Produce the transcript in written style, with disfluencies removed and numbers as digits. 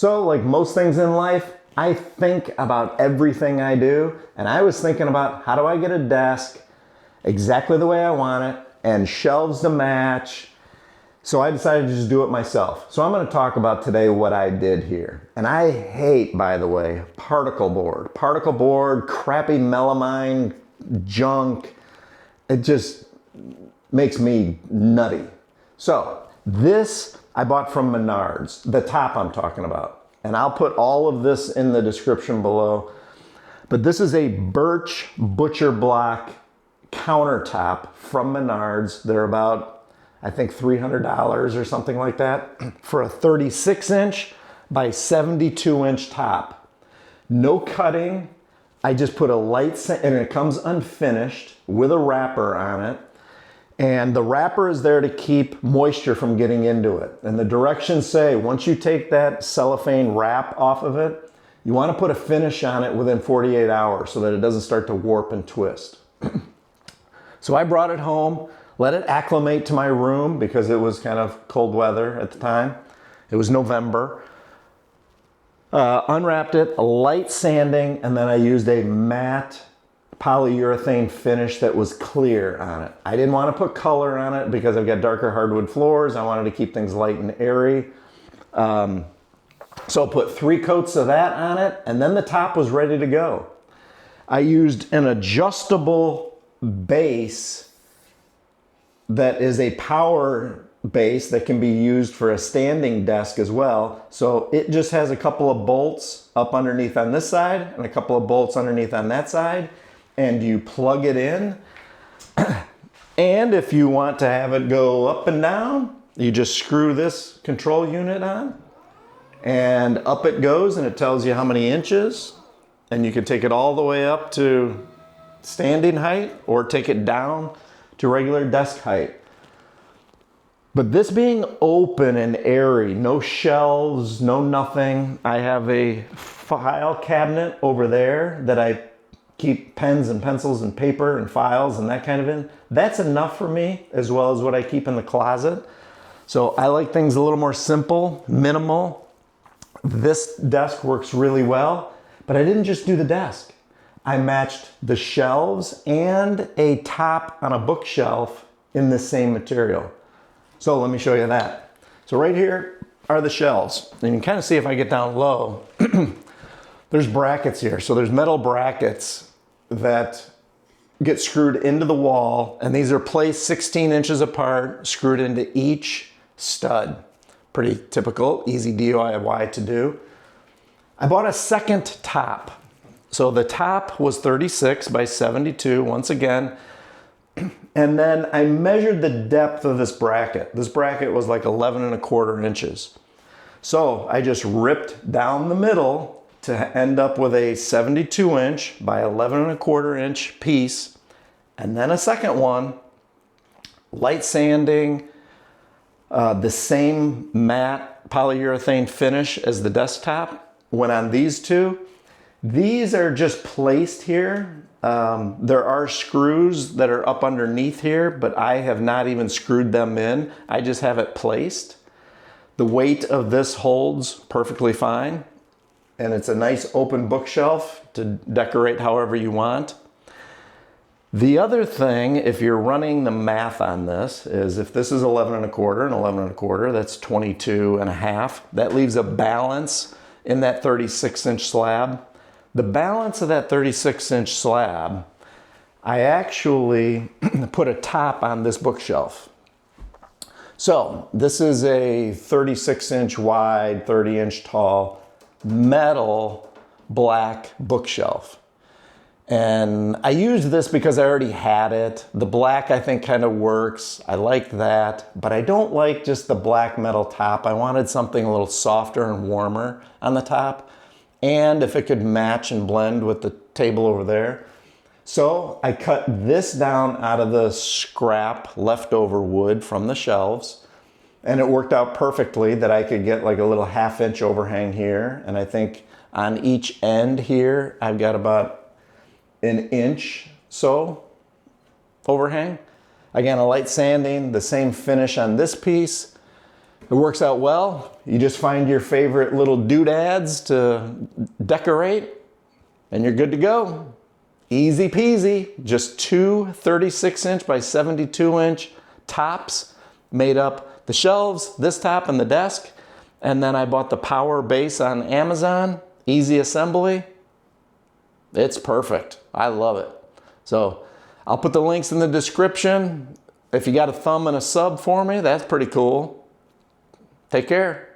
So like most things in life, I think about everything I do, and I was thinking about how do I get a desk exactly the way I want it and shelves to match. So I decided to just do it myself. So I'm going to talk about today what I did here. And I hate, by the way, particle board. Particle board, crappy melamine junk. It just makes me nutty. So this I bought from Menards, the top I'm talking about. And I'll put all of this in the description below. But this is a birch butcher block countertop from Menards. They're about, I think, $300 or something like that for a 36-inch by 72-inch top. No cutting. I just put a light, and it comes unfinished with a wrapper on it. And the wrapper is there to keep moisture from getting into it. And the directions say, once you take that cellophane wrap off of it, you want to put a finish on it within 48 hours so that it doesn't start to warp and twist. So I brought it home, let it acclimate to my room because it was kind of cold weather at the time. It was November. Unwrapped it, a light sanding, and then I used a matte polyurethane finish that was clear on it. I didn't want to put color on it because I've got darker hardwood floors. I wanted to keep things light and airy. So I put 3 coats of that on it, and then the top was ready to go. I used an adjustable base that is a power base that can be used for a standing desk as well. So it just has a couple of bolts up underneath on this side and a couple of bolts underneath on that side, and you plug it in. And if you want to have it go up and down, you just screw this control unit on and up it goes, and it tells you how many inches, and you can take it all the way up to standing height or take it down to regular desk height. But this being open and airy, no shelves, no nothing. I have a file cabinet over there that I keep pens and pencils and paper and files and that kind of in. That's enough for me, as well as what I keep in the closet. So I like things a little more simple, minimal. This desk works really well, but I didn't just do the desk. I matched the shelves and a top on a bookshelf in the same material. So let me show you that. So right here are the shelves. And you can kind of see if I get down low, there's brackets here. So there's metal brackets that get screwed into the wall, and these are placed 16 inches apart, screwed into each stud. Pretty typical, easy DIY to do. I bought a second top. So the top was 36 by 72, once again. And then I measured the depth of this bracket. This bracket was like 11¼ inches. So I just ripped down the middle to end up with a 72-inch by 11¼ inch piece. And then a second one, light sanding, the same matte polyurethane finish as the desktop. Went on these two. These are just placed here. There are screws that are up underneath here, but I have not even screwed them in. I just have it placed. The weight of this holds perfectly fine, and it's a nice open bookshelf to decorate however you want. The other thing, if you're running the math on this, is if this is 11¼ and 11¼ that's 22½. That leaves a balance in that 36-inch slab. The balance of that 36-inch slab, I actually put a top on this bookshelf. So this is a 36-inch wide, 30-inch tall, metal black bookshelf. And I used this because I already had it. The black I think kind of works. I like that, but I don't like just the black metal top. I wanted something a little softer and warmer on the top. And if it could match and blend with the table over there. So I cut this down out of the scrap leftover wood from the shelves, and it worked out perfectly that I could get like a little 1/2-inch overhang here. And I think on each end here, I've got about 1 inch so overhang. Again, a light sanding, the same finish on this piece. It works out well. You just find your favorite little doodads to decorate and you're good to go. Easy peasy. Just two 36-inch by 72-inch tops made up the shelves, this top, and the desk. And then I bought the power base on Amazon. Easy assembly. It's perfect. I love it. So I'll put the links in the description. If you got a thumb and a sub for me, that's pretty cool. Take care.